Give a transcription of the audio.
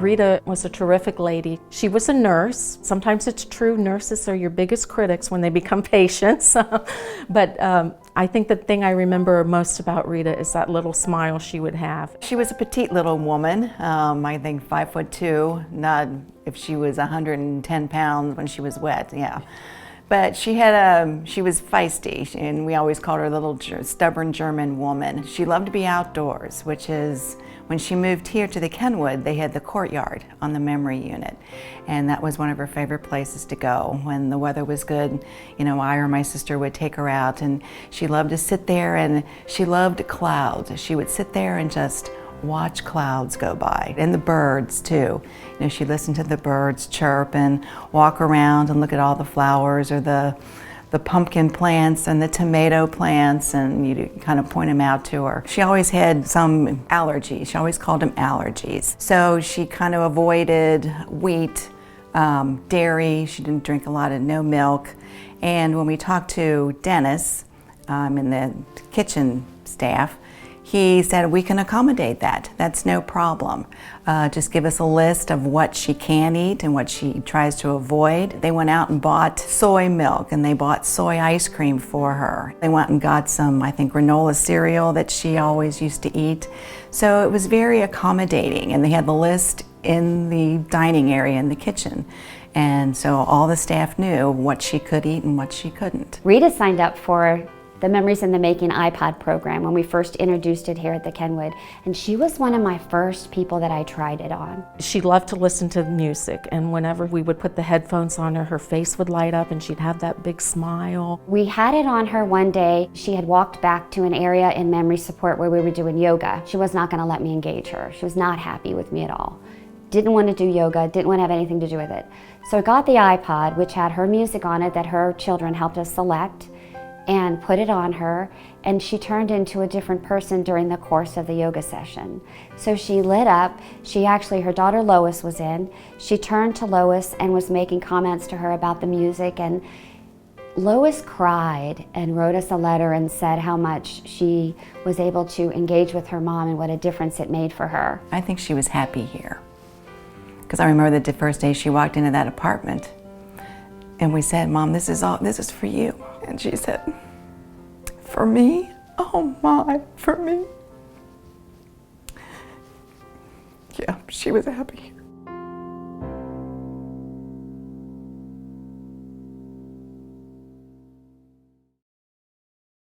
Rita was a terrific lady. She was a nurse. Sometimes it's true, nurses are your biggest critics when they become patients. But I think the thing I remember most about Rita is that little smile she would have. She was a petite little woman, I think 5'2", not if she was 110 pounds when she was wet, yeah. But she was feisty, and we always called her a little stubborn German woman. She loved to be outdoors, which is, when she moved here to the Kenwood, they had the courtyard on the memory unit. And that was one of her favorite places to go. When the weather was good, you know, I or my sister would take her out, and she loved to sit there, and she loved clouds. She would sit there and just watch clouds go by, and the birds too. You know, she'd listen to the birds chirp and walk around and look at all the flowers, or the pumpkin plants and the tomato plants, and you kind of point them out to her. She always had some allergies. She always called them allergies. So she kind of avoided wheat, dairy. She didn't drink a lot of no milk. And when we talked to Dennis in the kitchen staff, he said, we can accommodate that. That's no problem. Just give us a list of what she can eat and what she tries to avoid. They went out and bought soy milk, and they bought soy ice cream for her. They went and got some, I think, granola cereal that she always used to eat. So it was very accommodating, and they had the list in the dining area in the kitchen. And so all the staff knew what she could eat and what she couldn't. Rita signed up for the Memories in the Making iPod program when we first introduced it here at the Kenwood, and she was one of my first people that I tried it on. She loved to listen to the music, and whenever we would put the headphones on her, her face would light up and she'd have that big smile. We had it on her one day. She had walked back to an area in memory support where we were doing yoga. She was not going to let me engage her. She was not happy with me at all. Didn't want to do yoga, didn't want to have anything to do with it. So I got the iPod, which had her music on it that her children helped us select, and put it on her, and she turned into a different person during the course of the yoga session. So she lit up. Her daughter Lois was in. She turned to Lois and was making comments to her about the music, and Lois cried and wrote us a letter and said how much she was able to engage with her mom and what a difference it made for her. I think she was happy here, because I remember the first day she walked into that apartment, and we said, "Mom, this is for you." And she said, "For me? Oh my, for me?" Yeah, she was happy.